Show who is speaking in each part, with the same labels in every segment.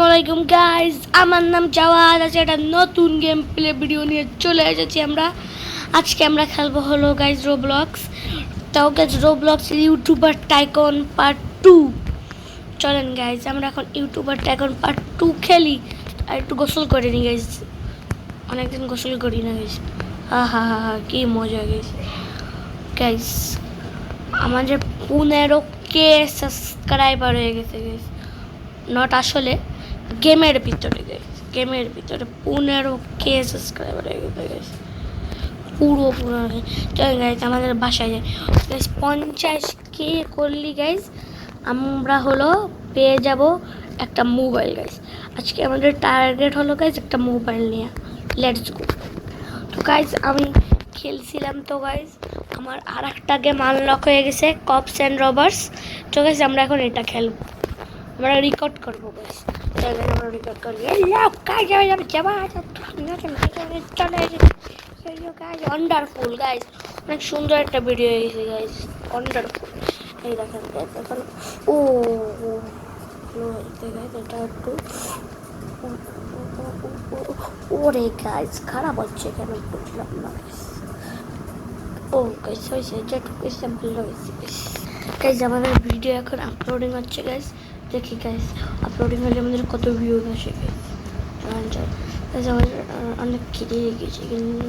Speaker 1: আলাইকুম গাইস, আমার নাম জাওয়াদ। আজ একটা নতুন গেম প্লে ভিডিও নিয়ে চলে এসেছি আমরা। আজকে আমরা খেলবো হলো গাইস রোবলক্স। তাও guys Roblox YouTuber tycoon part 2। চলেন গাইস আমরা এখন ইউটিউবার টাইকন পার্ট 2 খেলি। আর একটু গোসল করে নি গাইস, অনেকদিন গোসল করি না গাইস। হা হা হা হা, কি মজা গাইস। গাইস আমাদের 15K সাবস্ক্রাইবার হয়ে গেছে গাইস। নট আসলে গেমের ভিতরে গাইস, গেমের ভিতরে 15K সাবস্ক্রাইবার হয়ে গেছে পুরো চল গাইস আমাদের বাসায় যাই গাইস। 50K করলি গাইস আমরা হলো পেয়ে যাব একটা মোবাইল গাইস। আজকে আমাদের টার্গেট হলো গাইস একটা মোবাইল নিয়ে। Let's go. তো গাইস আমি খেলছিলাম, তো গাইস আমার আর একটা গেম আনলক হয়ে গেছে, কপস অ্যান্ড রবার্স। তো গাইস আমরা এখন এটা খেলবো, আমরা রেকর্ড করবো গাইস। চলেন আমরা রেকর্ড করি। কাজ যাবে যাবে যাবা চলে গাইস। ওয়ান্ডারফুল গাইস, অনেক সুন্দর একটা ভিডিও হয়ে গেছে গাইস, ওয়ান্ডারফুল। এই দেখেন গাইস এখন ও গাইস এটা একটু ওরে গাইস খারাপ হচ্ছে কেন বুঝলাম না গাইস। ও গাইস হয়েছে যেটুকু স্যাম্পল হয়েছে গাইস। আমাদের ভিডিও এখন আপলোডিং হচ্ছে গাইস। দেখি গাইস আপলোডিং হলে আমাদের কত ভিউ আসে গাইস। আমাদের অনেক খিদে লেগেছে, কিন্তু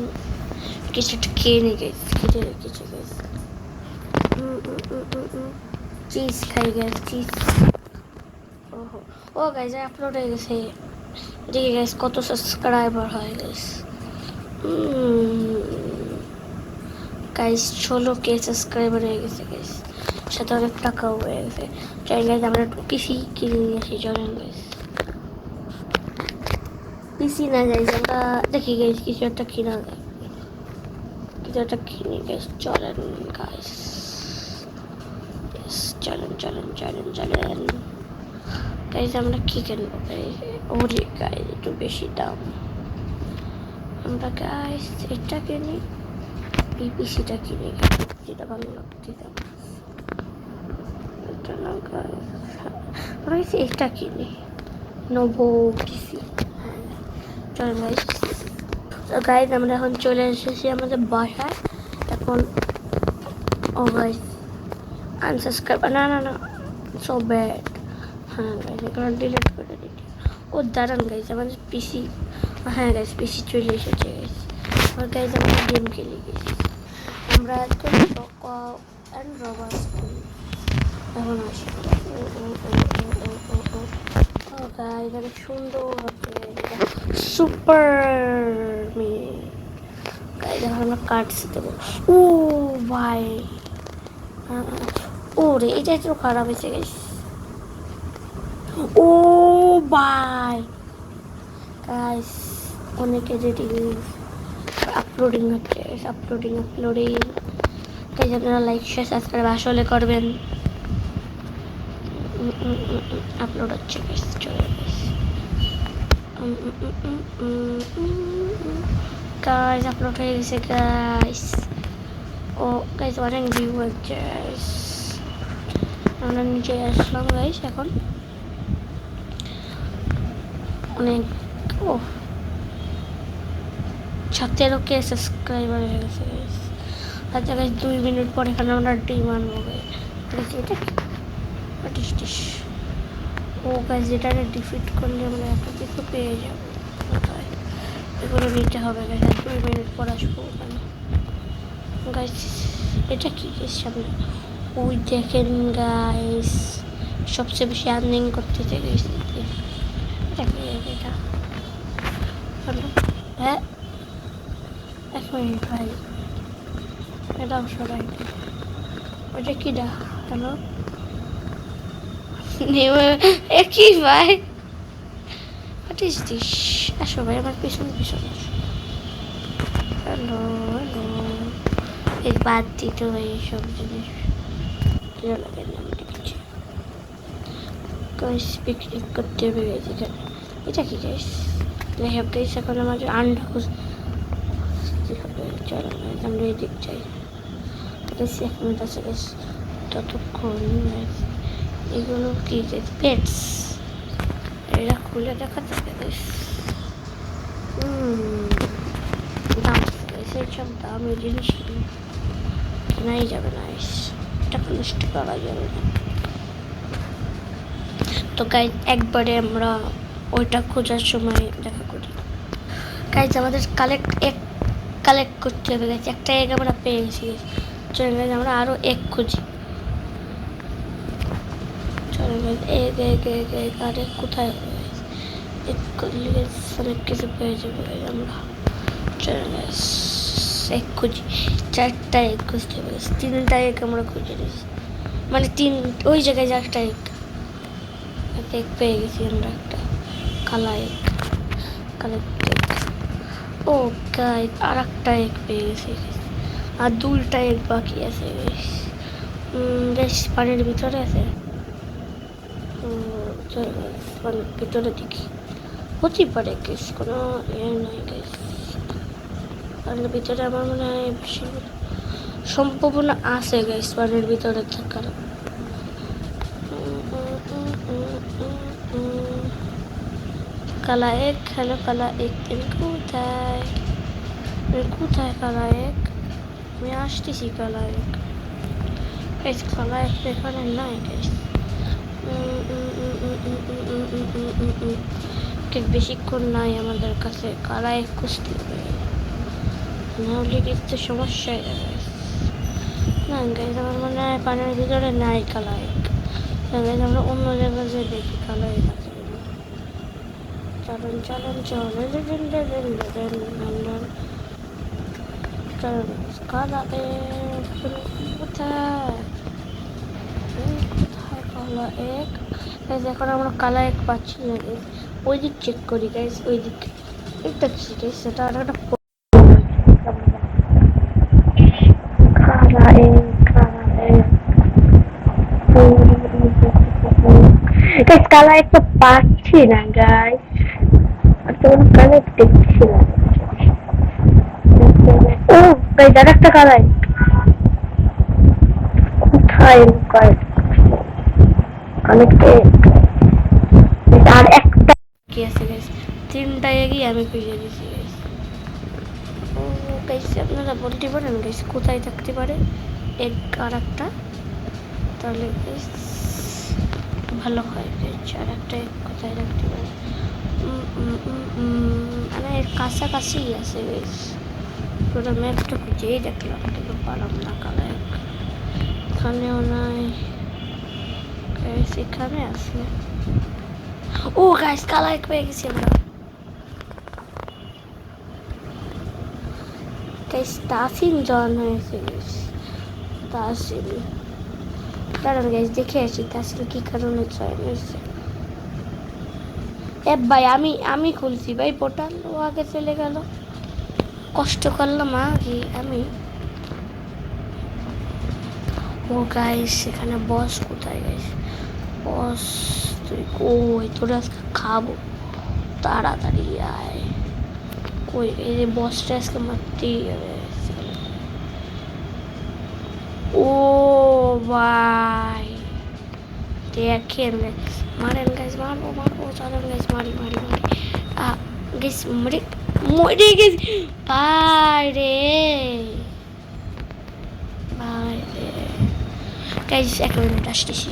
Speaker 1: কিছু একটা খেয়ে নিই গাইস, খিদে লেগেছে গাইস। চিজ খাই গাইস, চিজ। ওহো ও গাইস আপলোড হয়ে গেছে। দেখি গাইস কত সাবস্ক্রাইবার হয় গাইস। গাইস 16K সাবস্ক্রাইবার হয়ে গেছে গাইস, সাথে অনেক টাকাও হয়ে গেছে। চাই গাইস আমরা একটু পিসি কিনে নিয়ে আসি। চলেন গাইস পিসি না গাইস আমরা দেখি গাইস কিছু একটা কিনা যায়, কিছু একটা কিনি গাইস। চলেন গাইস, চলেন চলেন চলেন চলেন গাইস আমরা কি কিনবো গাইস। ওরে গাইস একটু বেশি দাম, আমরা গাইস এটা কিনি, এই পিসিটা কিনে গেছি, যেটা ভালো লাগছে এটা না গাইস। এটা কিনি নোভো পিসি। হ্যাঁ চল গাইস। তো গাইস আমরা এখন চলে এসেছি আমাদের বাসায় এখন। ও গাইস আনসাবস্ক্রাইব না না না সো ব্যাড। হ্যাঁ গাইস এখন ডিলিট করে দিচ্ছি। ও দাঁড়ান গাইস আমাদের পিসি, হ্যাঁ গাইস পিসি চলে এসেছে গাইস। আর গাইস আমরা গেম খেলে গেছি, আমরা একদম অ্যান্ড রবার্স খেলি এখন আসি। ও গাইস অনেক সুন্দর হচ্ছে সুপার মি গাইস। এখন আমরা কাটছি দেবো। ও ভাই ও রে এটা একটু খারাপ হয়েছে গাইস। ও ভাই গাইস অনেকে যেটি আপলোডিং হচ্ছে, আপলোডিং গাইস আপনারা লাইক শেয়ার সাবস্ক্রাইব আসলে করবেন। আপলোড হচ্ছে গাইস, চলে গাইস আপলোড হয়ে গেছে গাইস। ও গাইস অনেক ভিউ হচ্ছে গাইস। আমরা নিচে আসলাম গাইস এখন অনেক। ও 17K সাবস্ক্রাইবার হয়ে গেছে গাইস। আচ্ছা গাইস 2 মিনিট পর এখানে আমরা ডিম আনবো গাইস। এটা কি ও গাইস যেটাকে ডিফিট করলে আমরা এত কিছু পেয়ে যাবো, এগুলো নিতে হবে গাইস। 2 মিনিট পর আসবো ওখানে গাইস। এটা কি গাইস সামনে ওই দেখেন গাইস সবচেয়ে বেশি আর্নিং করতেছে গাইস। এটা কি এটা হ্যালো হ্যাঁ 1 মিনিট ভাই, এটাও সরাই ওটা কি ডা হ্যালো একই ভাই। What is this? আসো ভাই আমার পিছন পিছন আসো। হ্যালো হ্যালো এই বাদ দিত ভাই এইসব জিনিস ভালো লাগে না। আমি দেখছি গাইস পিকনিক করতে হবে গাইস এখানে। এটা কি গাইস? যাই হোক গাইস এখন আমাদের আন্ডা চলো গাইস আমরা এদিক যাই গাইস। 1 মিনিট আছে গাইস, ততক্ষণ গাইস এগুলো কি গাইস পেটস এরকম খুলে দেখা যাবে গাইস। দাম সেই সব দামি জিনিস কেনাই যাবে না গাইস, টাকা নষ্ট করা যাবে না। তো গাইস একবারে আমরা ওইটা খোঁজার সময় দেখা করি। গাইস আমাদের কালেক্ট করতে হবে গাইস, একটা এগ আমরা পেয়ে গেছি। চলে গাইস আমরা আরো এক খুঁজি। চলে guys egg egg egg egg আর এক কোথায় হবে গাইস? এক করলে গাইস অনেক কিছু পেয়ে যাবে গাইস আমরা। চলে গাইস এক খুঁজি, চারটা এগ খুঁজতে হবে গাইস, তিনটা এগ আমরা খুঁজে নিয়েছি, মানে ওই জায়গায় যে একটা এগ পেয়ে গেছি আমরা, একটা কালা এগ, কালেক্ট এগ। ও গাইস আর একটা এগ পেয়ে গেছি আর দুইটা এগ বাকি আছে গাইস। বেশ পানির ভিতরে আছে। চলো গাইস পানির ভিতরে দেখি, হতেই পারে গাইস, কোনো নাই গাইস। পানির ভিতরে আমার মনে হয় বেশি সম্ভাবনা আছে গাইস পানির ভিতরে থাকার। কালা এক, হ্যালো কালা এক, তুমি কোথায়? কোথায় কালা এক? আমি আসতেছি কালা এক। কালা এক এখানে নাই গাইস। বেশিক্ষণ নাই আমাদের কাছে, কালা এক খুঁজতে হবে, নাহলে কিছু সমস্যা হয়ে যাবে। না গাইস আমার মনে হয় পানির ভিতরে নাই কালা এক। গাইস আমরা অন্য জায়গায় যেয়ে দেখি কালা এক আছে। চলেন চলেন চলেন কালা এক কোথায়? কোথায় কালা এক? গাইস এখন আমরা কালা এক পাচ্ছি না গাইস, ওই দিক চেক করি গাইস, ওই দিক একটা কি গাইস, সেটা আর একটা কালা এক, কালা এক গাইস, কালা এক তো পাচ্ছি না গাইস, আর তো কোনো কালা এক দেখছি না। ও গাইস আর একটা কালা এক কোথায় লুকায়? কালেক্ট এক আর একটা কি আছে গাইস, তিনটা এগিয়ে আমি খুঁজে দিয়েছি গাইস। ও গাইস আপনারা বলতে পারেন গাইস কোথায় থাকতে পারে এক আর একটা? তাহলে গাইস ভালো হয় গাইস, আর একটা এক কোথায় থাকতে পারে? মানে কাছাকাছি আছে গাইস, পুরো ম্যাপটা খুঁজেই দেখলাম কিন্তু পারলাম না। কালা এক এখানেও নাই গাইস, এখানে আছে। ও গাইস কালা এক পেয়ে গেছি আমরা গাইস, তাসিম জন হয়েছে গাইস, তাসিম। দাঁড়ান গাইস দেখে আসি তাসিম কি কারণে জয়েন হয়েছে। এ ভাই আমি খুলছি ভাই পোর্টাল, ও আগে চলে গেল, কষ্ট করলাম আগে আমি। ও গাইস এখানে বস কোথায় গাইস? বস তুই কই? তোরা আজকে খাবো, তাড়াতাড়ি আয়। কই এই যে বসটা আজকে মারতেই হবে। ও ভাই দেখেন মারেন গাইস, মারবো মারবো, চলেন গাইস মারি মারি মারি। গাইস মরে মরে গেছি ভাই রে, ভাই রে গাইস 1 মিনিট আসতেছি।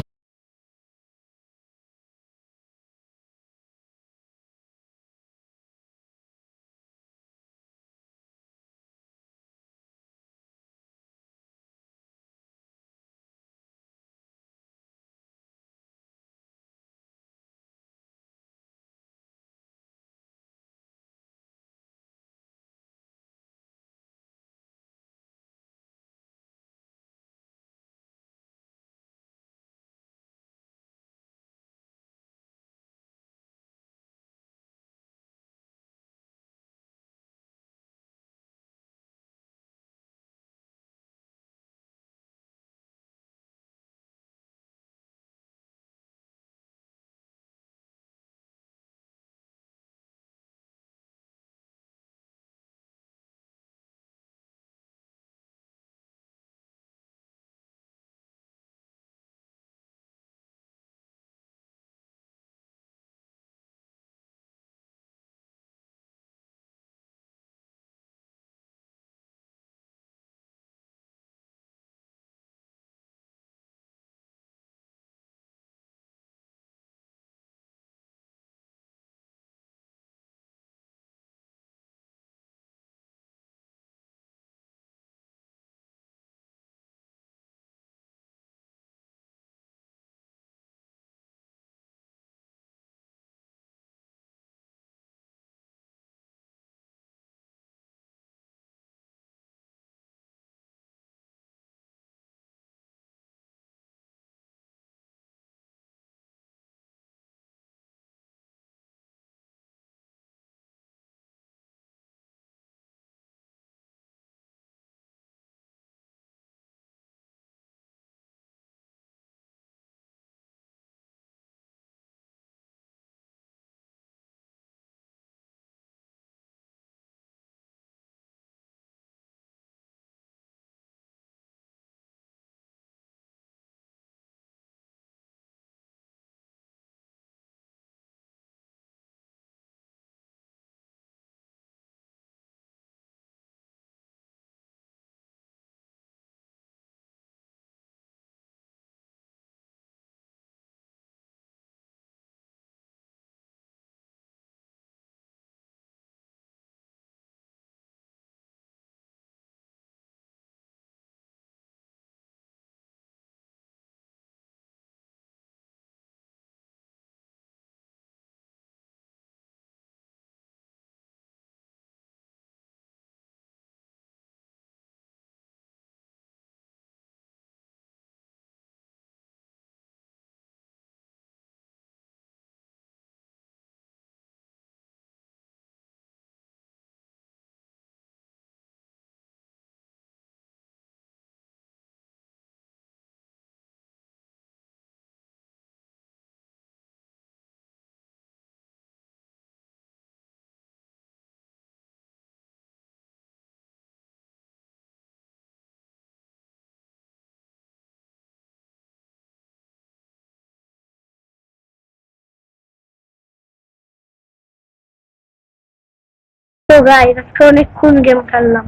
Speaker 1: তো গাইস আজকে অনেকক্ষণ গেম খেললাম,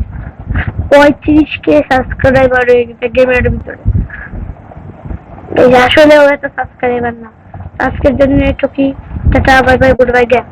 Speaker 1: 35K সাবস্ক্রাইবার হয়ে গেছে গেমের ভিতরে। এই যে আসলে ও এত সাবস্ক্রাইবার না। আজকের জন্য এটুকুই। Tata, bye bye, good bye, game.